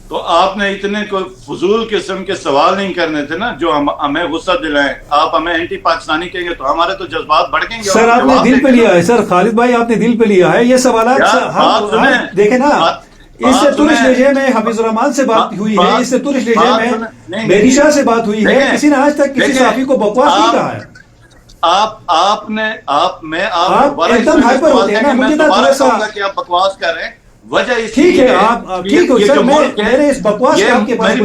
تو آپ نے اتنے کوئی فضول قسم کے سوال نہیں کرنے تھے نا جو ہمیں غصہ دلائیں. آپ ہمیں اینٹی پاکستانی کہیں گے تو ہمارے تو جذبات بڑھیں گے. سر آپ نے دل پہ لیا ہے, سر خالد بھائی آپ نے دل پہ لیا ہے یہ سوالات. دیکھیں نا, اس سے ترش لہجے میں حفیظ الرحمان سے بات ہوئی ہے, اس سے ترش لہجے میں میری شاہ سے بات ہوئی ہے, کسی نے آج تک کسی صحافی کو بکواس نہیں کہا ہے. آپ ایک دم ہائپر ہوتے ہیں نا, مجھے تھوڑا سا کہ آپ بکواس کر رہے ہیں. وجہ اس ٹھیک ہے, آپ ٹھیک ہو سر, میرے اس بکواس کا آپ کے پاس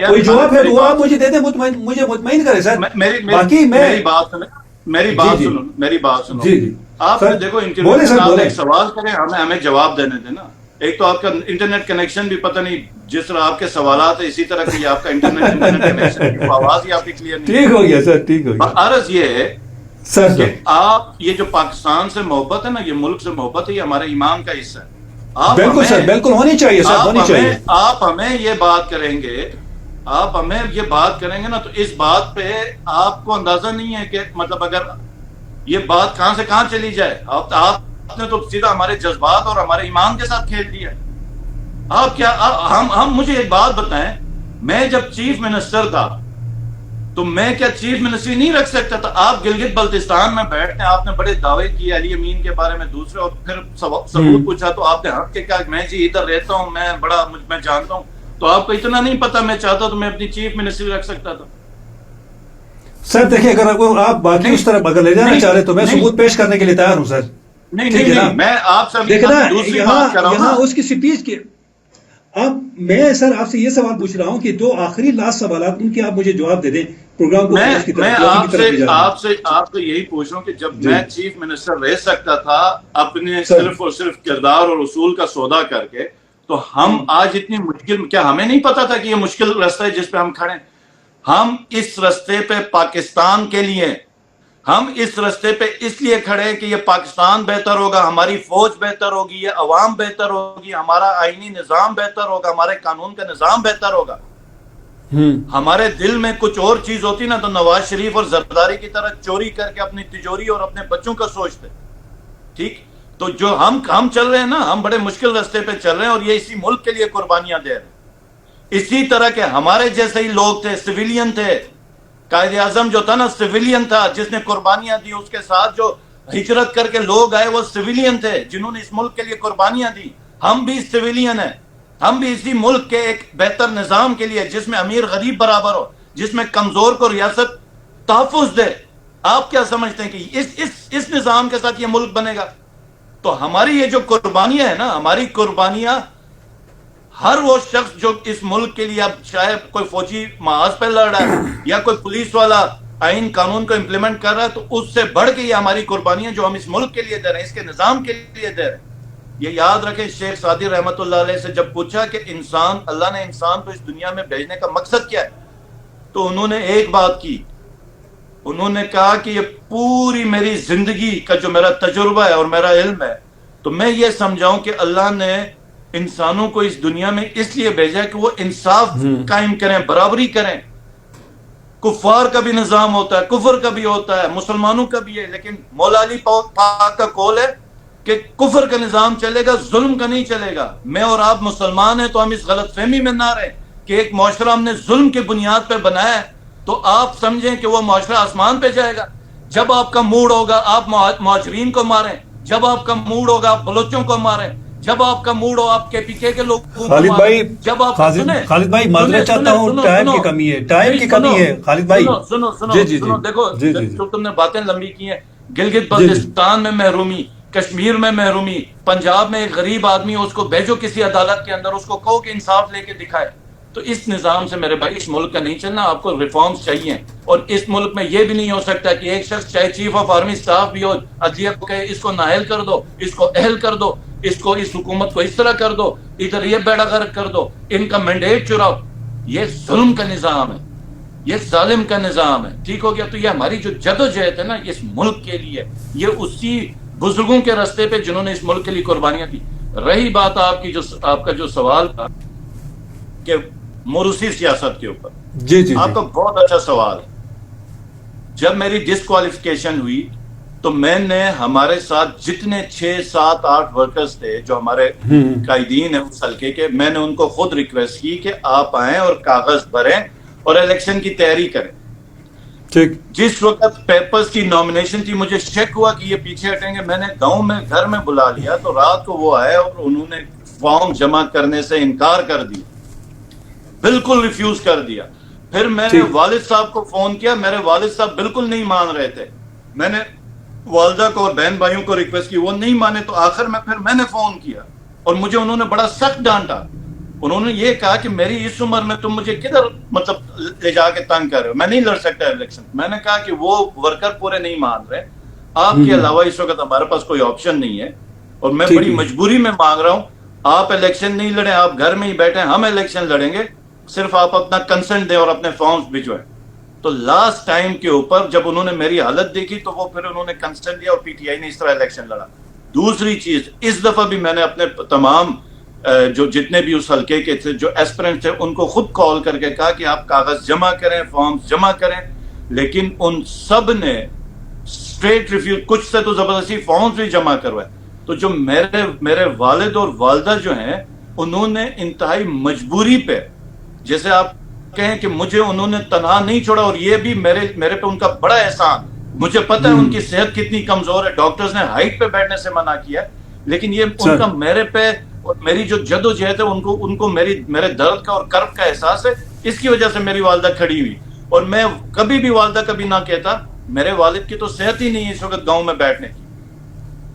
کوئی جواب ہے تو آپ مجھے دے دیں, مجھے مطمئن کریں سر. باقی میری بات سنو. آپ دیکھو ایک سوال کریں, ہمیں جواب دینے دیں نا. ایک تو آپ کا انٹرنیٹ کنیکشن بھی پتہ نہیں, جس طرح آپ کے سوالات ہیں اسی طرح کی آپ کا انٹرنیٹ کنیکشن, آواز ہی آپ کی کلیئر نہیں. ٹھیک ہو گیا سر, ٹھیک ہو گیا. عرض یہ ہے سر کہ آپ یہ جو پاکستان سے محبت ہے نا, یہ ملک سے محبت ہے, یہ ہمارے ایمان کا حصہ ہے. بالکل سر, بالکل ہونی چاہیے سر, ہونی چاہیے. آپ ہمیں یہ بات کریں گے نا, تو اس بات پہ آپ کو اندازہ نہیں ہے کہ مطلب اگر یہ بات کہاں سے کہاں چلی جائے. آپ نے تو سیدھا ہمارے جذبات اور ہمارے ایمان کے ساتھ کھیل دیا. آپ کیا ہم مجھے ایک بات بتائیں, میں جب چیف منسٹر تھا تو میں کیا چیف منسٹری نہیں رکھ سکتا تھا؟ آپ گلگت بلتستان میں بیٹھتے ہیں, آپ نے بڑے دعوے کیے علی امین کے بارے میں دوسرے, اور پھر ثبوت پوچھا تو آپ نے ہنس کے کہا میں جی ادھر رہتا ہوں, میں جانتا ہوں. تو آپ کو اتنا نہیں پتا, میں چاہتا تو میں اپنی چیف منسٹری رکھ سکتا تھا. سر دیکھیں, اگر آپ باقی اس طرف اگر لے جانا چاہ رہے تو میں ثبوت پیش کرنے کے لیے تیار ہوں سر. نہیں, میں آپ سے دوسری بات کر رہا ہوں. یہاں اس کی سپیچ کے میں سر آپ سے یہ سوال پوچھ رہا ہوں کہ 2 آخری لاسٹ سوالات, ان کے آپ مجھے جواب دے دیں. پروگرام کو میں آپ سے یہی پوچھ رہا ہوں کہ جب میں چیف منسٹر رہ سکتا تھا اپنے صرف اور صرف کردار اور اصول کا سودا کر کے, تو ہم آج اتنی مشکل, کیا ہمیں نہیں پتا تھا کہ یہ مشکل راستہ ہے جس پہ ہم کھڑے ہیں؟ ہم اس راستے پہ پاکستان کے لیے, ہم اس راستے پہ اس لیے کھڑے ہیں کہ یہ پاکستان بہتر ہوگا, ہماری فوج بہتر ہوگی, یہ عوام بہتر ہوگی, ہمارا آئینی نظام بہتر ہوگا, ہمارے قانون کا نظام بہتر ہوگا. ہمارے دل میں کچھ اور چیز ہوتی نا تو نواز شریف اور زرداری کی طرح چوری کر کے اپنی تجوری اور اپنے بچوں کا سوچتے. ٹھیک, تو جو ہم چل رہے ہیں نا, ہم بڑے مشکل راستے پہ چل رہے ہیں, اور یہ اسی ملک کے لیے قربانیاں دے رہے ہیں. اسی طرح کے ہمارے جیسے ہی لوگ تھے, سویلین تھے, قائد اعظم جو تھا نا سویلین تھا, جس نے قربانیاں دی, اس کے ساتھ جو ہجرت کر کے لوگ آئے وہ سویلین تھے جنہوں نے اس ملک کے لیے قربانیاں دی. ہم بھی سویلین ہیں, ہم بھی اسی ملک کے ایک بہتر نظام کے لیے جس میں امیر غریب برابر ہو, جس میں کمزور کو ریاست تحفظ دے. آپ کیا سمجھتے ہیں کہ اس نظام کے ساتھ یہ ملک بنے گا؟ تو ہماری یہ جو قربانیاں ہیں نا, ہماری قربانیاں, ہر وہ شخص جو اس ملک کے لیے, اب چاہے کوئی فوجی محاذ پہ لڑ رہا ہے یا کوئی پولیس والا آئین قانون کو امپلیمنٹ کر رہا ہے, تو اس سے بڑھ کے یہ ہماری قربانیاں جو ہم اس ملک کے لیے دے رہے ہیں, اس کے نظام کے لیے دے رہے ہیں. یہ یاد رکھیں, شیخ سعدی رحمت اللہ علیہ سے جب پوچھا کہ انسان, اللہ نے انسان کو اس دنیا میں بھیجنے کا مقصد کیا ہے, تو انہوں نے ایک بات کی, انہوں نے کہا کہ یہ پوری میری زندگی کا جو میرا تجربہ ہے اور میرا علم ہے, تو میں یہ سمجھاؤں کہ اللہ نے انسانوں کو اس دنیا میں اس لیے بھیجا ہے کہ وہ انصاف قائم کریں, برابری کریں. کفار کا بھی نظام ہوتا ہے, کفر کا بھی ہوتا ہے, مسلمانوں کا بھی ہے, لیکن مولا علی پاک کا قول ہے کہ کفر کا نظام چلے گا, ظلم کا نہیں چلے گا. میں اور آپ مسلمان ہیں تو ہم اس غلط فہمی میں نہ رہیں کہ ایک معاشرہ ہم نے ظلم کے بنیاد پہ بنایا ہے تو آپ سمجھیں کہ وہ معاشرہ آسمان پہ جائے گا. جب آپ کا موڈ ہوگا آپ مہاجرین کو ماریں, جب آپ کا موڈ ہوگا آپ بلوچوں کو ماریں, جب آپ کا موڈ ہو آپ کے پیچھے کے لوگ. خالد بھائی معذرت چاہتا ہوں, ٹائم کی کمی ہے, ٹائم کی کمی ہے خالد بھائی. سنو دیکھو تم نے باتیں لمبی کی ہیں. گلگت بلتستان میں محرومی, کشمیر میں محرومی, پنجاب میں ایک غریب آدمی, اس کو بھیجو کسی عدالت کے اندر, اس کو کہو کہ انصاف لے کے دکھائے. تو اس نظام سے میرے بھائی اس ملک کا نہیں چلنا. آپ کو ریفارمز چاہیے, اور اس ملک میں یہ بھی نہیں ہو سکتا کہ ایک شخص چاہے چیف آف آرمی اسٹاف بھی ہو, عدلیہ کو کہے اس کو نااہل کر دو, اس کو اہل کر دو, اس کو اس حکومت کو اس طرح کر دو, ادھر یہ بیڑا غرق کر دو, ان کا مینڈیٹ چراؤ. یہ ظلم کا نظام ہے, یہ ظالم کا نظام ہے. ٹھیک ہو گیا؟ تو یہ ہماری جو جدوجہد ہے نا اس ملک کے لیے, یہ اسی بزرگوں کے راستے پہ جنہوں نے اس ملک کے لیے قربانیاں دی. رہی بات آپ کا جو سوال تھا کہ موروثی سیاست کے اوپر, جی آپ کا بہت اچھا سوال ہے. جب میری ڈسکوالیفیکیشن ہوئی تو میں نے ہمارے ساتھ جتنے 6, 7, 8 ورکرز تھے جو ہمارے قائدین ہیں اس حلقے کے, میں نے ان کو خود ریکویسٹ کی کہ آپ آئیں اور کاغذ بھریں اور الیکشن کی تیاری کریں. جس وقت پیپرز کی نامینیشن تھی مجھے شک ہوا کہ یہ پیچھے ہٹیں گے. میں نے گاؤں میں گھر میں بلا لیا, تو رات کو وہ آئے اور انہوں نے فارم جمع کرنے سے انکار کر دیا, بالکل ریفیوز کر دیا. پھر میں نے والد صاحب کو فون کیا, میرے والد صاحب بالکل نہیں مان رہے تھے. میں نے والدہ کو اور بہن بھائیوں کو ریکویسٹ کی, وہ نہیں مانے. تو آخر میں پھر میں نے فون کیا اور مجھے انہوں نے بڑا سخت ڈانٹا. انہوں نے یہ کہا کہ میری اس عمر میں تم مجھے کدھر مطلب لے جا کے تنگ کر رہے ہو, میں نہیں لڑ سکتا الیکشن. میں نے کہا کہ وہ ورکر پورے نہیں مان رہے, آپ کے علاوہ اس وقت ہمارے پاس کوئی آپشن نہیں ہے, اور میں بڑی مجبوری میں مانگ رہا ہوں, آپ الیکشن نہیں لڑیں, آپ گھر میں ہی بیٹھیں, ہم الیکشن لڑیں گے, صرف آپ اپنا کنسنٹ دیں اور اپنے فارمز بھجوائیں. تو لاسٹ ٹائم کے اوپر جب انہوں نے میری حالت دیکھی تو وہ پھر انہوں نے کنسنٹ دیا اور پی ٹی آئی نے اس طرح الیکشن لڑا. دوسری چیز, اس دفعہ بھی میں نے اپنے تمام جو جتنے بھی اس حلقے کے تھے جو ایسپرنٹ تھے ان کو خود کال کر کے کہا کہ آپ کاغذ جمع کریں, فارمز جمع کریں, لیکن ان سب نے اسٹریٹ ریفیوز. کچھ سے تو زبردستی فارمز بھی جمع کروائے. تو جو میرے والد اور والدہ جو ہیں انہوں نے انتہائی مجبوری پہ, جیسے آپ کہیں کہ مجھے انہوں نے تنہا نہیں چھوڑا, اور یہ بھی میرے پہ ان کا بڑا احسان. مجھے پتہ ہے ان کی صحت کتنی کمزور ہے, ڈاکٹرز نے ہائٹ پہ بیٹھنے سے منع کیا, لیکن یہ ان کا میرے پہ اور میری جو جدوجہد ہے ان کو میرے درد کا اور کرب کا احساس ہے. اس کی وجہ سے میری والدہ کھڑی ہوئی, اور میں کبھی بھی والدہ کبھی نہ کہتا میرے والد کی تو صحت ہی نہیں ہے اس وقت گاؤں میں بیٹھنے کی.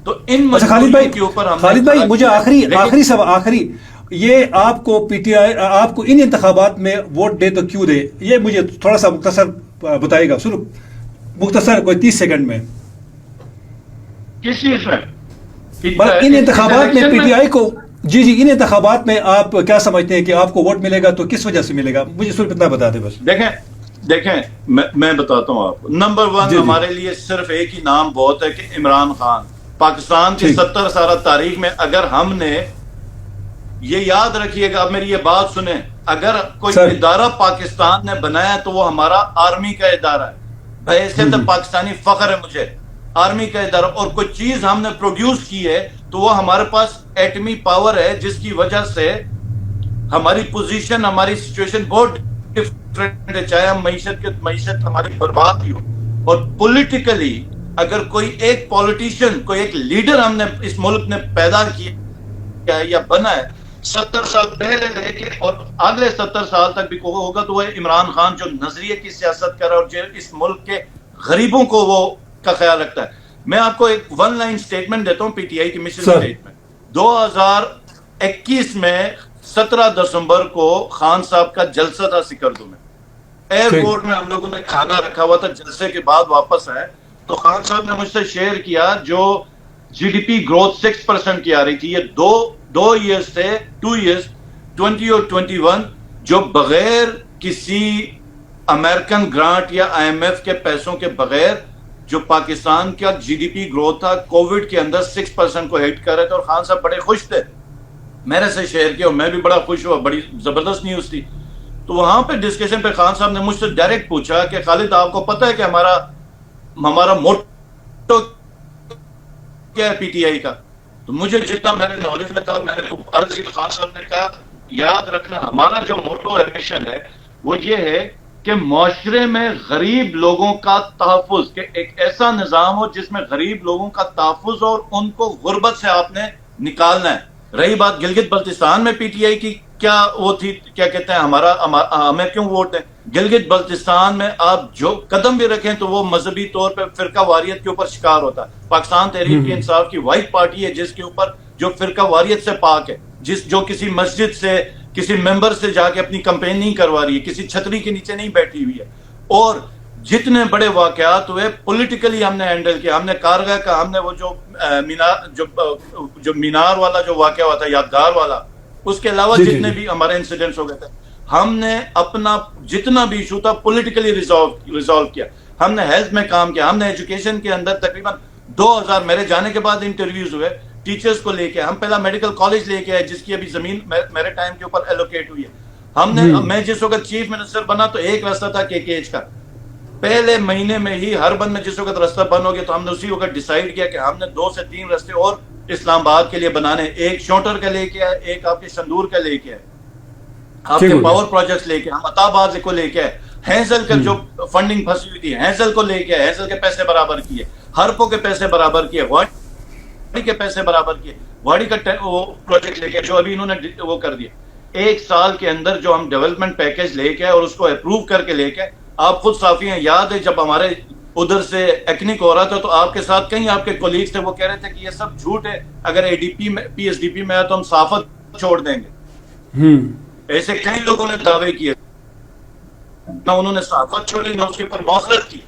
تو ان مجبوریوں کے اوپر خالد بھائی مجھے آخری یہ آپ کو پی ٹی آئی آپ کو ان انتخابات میں ووٹ دے تو کیوں دے, یہ مجھے تھوڑا سا مختصر بتائے گا, صرف مختصر کوئی 30 سیکنڈ میں. کس چیز میں ان انتخابات میں پی ٹی آئی کو, جی ان انتخابات میں آپ کیا سمجھتے ہیں کہ آپ کو ووٹ ملے گا تو کس وجہ سے ملے گا, مجھے صرف اتنا بتا دیں بس. دیکھیں میں بتاتا ہوں آپ کو. نمبر 1 ہمارے لیے صرف ایک ہی نام بہت ہے کہ عمران خان. پاکستان کی 70 سالہ تاریخ میں اگر ہم نے, یہ یاد رکھیے گا, اب میری یہ بات سنیں, اگر کوئی ادارہ پاکستان نے بنایا تو وہ ہمارا آرمی کا ادارہ ہے. بحیثیت پاکستانی فخر ہے مجھے, آرمی کا ادارہ. اور کوئی چیز ہم نے پروڈیوس کی ہے تو وہ ہمارے پاس ایٹمی پاور ہے, جس کی وجہ سے ہماری پوزیشن, ہماری سچویشن بہت ٹرینڈ ہے, چاہے ہم معیشت ہماری برباد ہی ہو. اور پولیٹیکلی اگر کوئی ایک پولیٹیشین, کوئی ایک لیڈر ہم نے اس ملک نے پیدا کیا ہے یا بنا ہے 70 سال پہلے لے کے اور اگلے 70 سال تک بھی ہوگا, تو وہ عمران خان, جو نظریے کی سیاست کر رہا ہے اور جو اس ملک کے غریبوں کو وہ کا خیال رکھتا ہے. میں آپ کو ایک 1 لائن سٹیٹمنٹ دیتا ہوں, پی ٹی آئی کی مشن سٹیٹمنٹ. 2021 میں 17 دسمبر کو خان صاحب کا جلسہ تھا سکردو میں, ایئرپورٹ میں ہم لوگوں نے کھانا رکھا ہوا تھا, جلسے کے بعد واپس آئے تو خان صاحب نے مجھ سے شیئر کیا جو جی ڈی پی گروتھ 6% کی آ رہی تھی, یہ دو ایئرز تھے, 2 ایئرز 20 اور 21, جو بغیر کسی امریکن گرانٹ یا آئی ایم ایف کے پیسوں کے بغیر جو پاکستان کا جی ڈی پی گروتھ تھا کووڈ کے اندر 6% کو ہٹ کر رہے تھے. اور خان صاحب بڑے خوش تھے, میرے سے شیئر کیا اور میں بھی بڑا خوش ہوا, بڑی زبردست نیوز تھی. تو وہاں پہ ڈسکشن پہ خان صاحب نے مجھ سے ڈائریکٹ پوچھا کہ خالد آپ کو پتہ ہے کہ ہمارا موٹو کیا ہے پی ٹی آئی کا؟ تو مجھے جتنا میرے نالج میں تھا میں نے عرض کی. خان صاحب نے کہا یاد رکھنا ہمارا جو موٹو ہے, مشن ہے, وہ یہ ہے کہ معاشرے میں غریب لوگوں کا تحفظ, کہ ایک ایسا نظام ہو جس میں غریب لوگوں کا تحفظ اور ان کو غربت سے آپ نے نکالنا ہے. رہی بات گلگت بلتستان میں پی ٹی آئی کی کیا وہ تھی, کیا کہتے ہیں ہمیں کیوں ووٹ دیں؟ گلگت بلتستان میں آپ جو قدم بھی رکھیں تو وہ مذہبی طور پہ فرقہ واریت کے اوپر شکار ہوتا ہے. پاکستان تحریک انصاف کی واحد پارٹی ہے جس کے اوپر جو فرقہ واریت سے پاک ہے, جو کسی مسجد سے کسی ممبر سے جا کے اپنی کمپین نہیں کروا رہی ہے, کسی چھتری کے نیچے نہیں بیٹھی ہوئی ہے. اور جتنے بڑے واقعات ہوئے پولیٹیکلی ہم نے ہینڈل کیا. ہم نے کارگاہ کا, ہم نے وہ جو مینار والا جو واقعہ ہوا تھا یادگار والا, اس کے علاوہ جتنے بھی ہمارے انسیڈنٹس ہو گئے تھے, ہم نے اپنا جتنا بھی ایشو تھا پولیٹیکلی ریزالو کیا. ہم نے ہیلتھ میں کام کیا, ہم نے ایجوکیشن کے اندر تقریباً 2000 میرے جانے کے بعد انٹرویوز ہوئے ٹیچرز کو لے کے. ہم پہلا میڈیکل کالج لے کے آئے جس کی ابھی زمین میرے ٹائم کے اوپر ایلوکیٹ ہوئی ہے. ہم نے, میں جس وقت چیف منسٹر بنا تو ایک راستہ تھا KKH کا, پہلے مہینے میں ہی ہر بند میں جس وقت راستہ بند ہو گیا تو ہم نے اسی وقت ڈیسائیڈ کیا کہ ہم نے 2 سے 3 راستے اور اسلام آباد کے لیے بنانے, ایک شوٹر کا لے کے آئے, ایک آپ کے سندور کا لے کے آئے, آپ کے پاور پروجیکٹس لے کے, ہم عطا آباد کو لے کے آئے, ہینزل کا جو فنڈنگ پھنسی ہوئی تھی ہینزل کو لے کے آئے, ہینزل کے پیسے برابر کیے, ہرپو کے پیسے برابر کیے, واڑی کے پیسے برابر کیے, واڑی کا وہ پروجیکٹ لے کے جو ابھی انہوں نے وہ کر دیا. 1 سال کے اندر جو ہم ڈیولپمنٹ پیکج لے کے اور اس کو اپروو کر کے لے کے, آپ خود صافی ہیں, یاد ہے جب ہمارے ادھر سے ایکنک ہو رہا تھا تو آپ کے ساتھ کئی آپ کے کولیگز تھے, وہ کہہ رہے تھے کہ یہ سب جھوٹ ہے, اگر اے ڈی پی میں پی ایس ڈی پی میں آیا تو ہم صافت چھوڑ دیں گے. ایسے کئی لوگوں نے دعوے کیے, نہ انہوں نے صافت چھوڑی نہ اس کے اوپر مؤاخذت کی.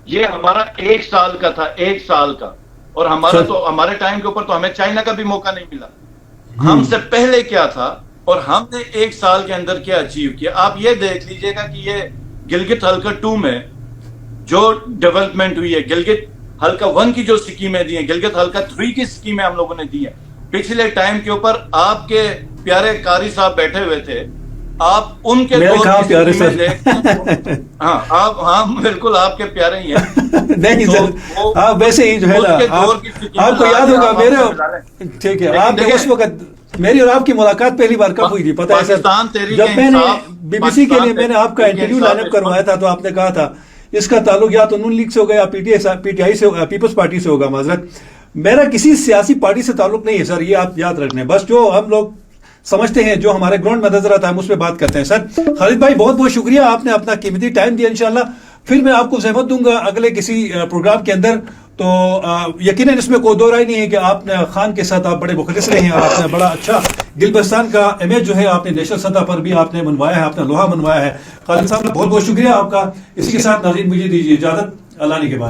یہ ہمارا 1 سال کا تھا, 1 سال کا. اور ہمارا تو ہمارے ٹائم کے اوپر تو ہمیں چائنا کا بھی موقع نہیں ملا. ہم سے پہلے کیا تھا اور ہم نے 1 سال کے اندر کیا اچیو کیا. آپ یہ دیکھ لیجئے گا کہ یہ گلگت حلقہ 2 میں جو ڈیولپمنٹ ہوئی ہے, گلگت حلقہ 1 کی جو اسکیمیں دی ہیں, گلگت حلقہ 3 کی اسکیمیں ہم لوگوں نے دی ہیں. پچھلے ٹائم کے اوپر آپ کے پیارے قاری صاحب بیٹھے ہوئے تھے, آپ ان کے دور کی اسکیمیں دیکھ, ہاں بالکل آپ کے پیارے ہی ہیں. نہیں سر, آپ ویسے ہی جو ہے نا, آپ کو یاد ہوگا میرے, ٹھیک ہے, آپ نے اس وقت میری اور آپ کی ملاقات پہلی بار کب ہوئی تھی پتہ ہے سر؟ جب میں نے بی بی سی کے لیے میں نے آپ کا انٹرویو لائن اپ کروایا تھا تو آپ نے کہا تھا اس کا تعلق یا تو نون لیگ سے ہوگا یا پی ٹی آئی سے ہوگا, پیپلز پارٹی سے ہوگا. معذرت, میرا کسی سیاسی پارٹی سے تعلق نہیں ہے سر, یہ آپ یاد رکھنے. بس جو ہم لوگ سمجھتے ہیں, جو ہمارے گراؤنڈ میں نظر آتا ہے, ہم اس پہ بات کرتے ہیں. سر خالد بھائی بہت بہت شکریہ, آپ نے اپنا قیمتی ٹائم دیا. انشاءاللہ پھر میں آپ کو زحمت دوں گا اگلے کسی پروگرام کے اندر. تو یقیناً اس میں کوئی دو رائے نہیں ہے کہ آپ نے خان کے ساتھ آپ بڑے مخلص رہے ہیں اور آپ نے بڑا اچھا گلبستان کا امیج جو ہے آپ نے نیشنل سطح پر بھی آپ نے منوایا ہے, آپ نے لوہا منوایا ہے. خالد صاحب بہت بہت شکریہ آپ کا. اسی کے ساتھ ناظرین مجھے دیجیے اجازت, اللہ نے کے بعد.